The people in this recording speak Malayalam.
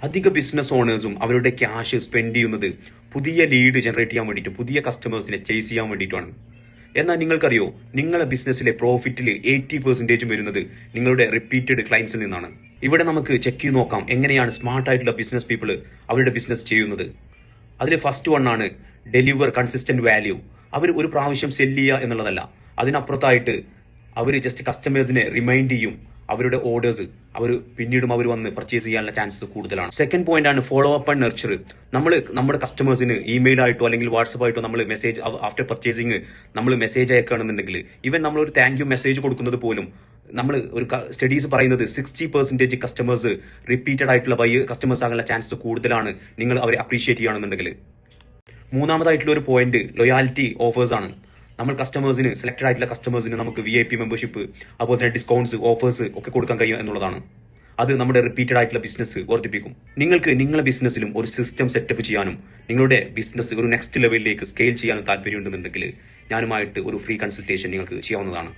അധിക ബിസിനസ് ഓണേഴ്സും അവരുടെ ക്യാഷ് സ്പെൻഡ് ചെയ്യുന്നത് പുതിയ ലീഡ് ജനറേറ്റ് ചെയ്യാൻ വേണ്ടിയിട്ടും പുതിയ കസ്റ്റമേഴ്സിനെ ചേസ് ചെയ്യാൻ വേണ്ടിയിട്ടുമാണ്. എന്നാൽ നിങ്ങൾക്കറിയോ, നിങ്ങളുടെ ബിസിനസ്സിലെ പ്രോഫിറ്റിൽ 80% വരുന്നത് നിങ്ങളുടെ റിപ്പീറ്റഡ് ക്ലയൻസിൽ നിന്നാണ്. ഇവിടെ നമുക്ക് ചെക്ക് ചെയ്ത് നോക്കാം എങ്ങനെയാണ് സ്മാർട്ട് ആയിട്ടുള്ള ബിസിനസ് പീപ്പിൾ അവരുടെ ബിസിനസ് ചെയ്യുന്നത്. അതിൽ ഫസ്റ്റ് വൺ ആണ് ഡെലിവർ കൺസിസ്റ്റന്റ് വാല്യൂ. അവർ ഒരു പ്രാവശ്യം സെല്ല് ചെയ്യുക എന്നുള്ളതല്ല, അതിനപ്പുറത്തായിട്ട് അവർ ജസ്റ്റ് കസ്റ്റമേഴ്സിനെ റിമൈൻഡ് ചെയ്യും. അവരുടെ ഓർഡേഴ്സ് പിന്നീടും അവർ വന്ന് പർച്ചേസ് ചെയ്യാനുള്ള ചാൻസസ് കൂടുതലാണ്. സെക്കൻഡ് പോയിന്റ് ആണ് ഫോളോ അപ്പ് ആൻഡ് നർച്ചർ. നമ്മൾ നമ്മുടെ കസ്റ്റമേഴ്സിന് ഇമെയിൽ ആയിട്ടോ അല്ലെങ്കിൽ വാട്സപ്പ് ആയിട്ടോ നമ്മൾ മെസ്സേജ് ആഫ്റ്റർ പർച്ചേസിങ് നമ്മൾ മെസ്സേജ് അയക്കുകയാണെന്നുണ്ടെങ്കിൽ ഈവൻ നമ്മൾ ഒരു താങ്ക് യു മെസ്സേജ് കൊടുക്കുന്നത് പോലും നമ്മൾ ഒരു സ്റ്റഡീസ് പറയുന്നത് 60% കസ്റ്റമേഴ്സ് റിപ്പീറ്റഡ് ആയിട്ടുള്ള കസ്റ്റമേഴ്സ് ആകാനുള്ള ചാൻസസ് കൂടുതലാണ് നിങ്ങൾ അവരെ അപ്രീഷിയേറ്റ് ചെയ്യുകയാണെന്നുണ്ടെങ്കിൽ. മൂന്നാമതായിട്ടുള്ള ഒരു പോയിന്റ് ലോയാലിറ്റി ഓഫേഴ്സ് ആണ്. നമ്മൾ കസ്റ്റമേഴ്സിന് സെലക്ടഡ് ആയിട്ടുള്ള കസ്റ്റമേഴ്സിന് നമുക്ക് VIP മെമ്പർഷിപ്പ്, അതുപോലെ തന്നെ ഡിസ്കൗണ്ട്സ്, ഓഫേഴ്സ് ഒക്കെ കൊടുക്കാൻ കഴിയും എന്നുള്ളതാണ്. അത് നമ്മുടെ റിപ്പീറ്റഡ് ആയിട്ടുള്ള ബിസിനസ് വർദ്ധിപ്പിക്കും. നിങ്ങൾക്ക് നിങ്ങളുടെ ബിസിനസ്സിലും ഒരു സിസ്റ്റം സെറ്റപ്പ് ചെയ്യാനും നിങ്ങളുടെ ബിസിനസ് ഒരു നെക്സ്റ്റ് ലെവലിലേക്ക് സ്കെയിൽ ചെയ്യാനും താല്പര്യമുണ്ടെന്നുണ്ടെങ്കിൽ ഞാനുമായിട്ട് ഒരു ഫ്രീ കൺസൾട്ടേഷൻ നിങ്ങൾക്ക് ചെയ്യാവുന്നതാണ്.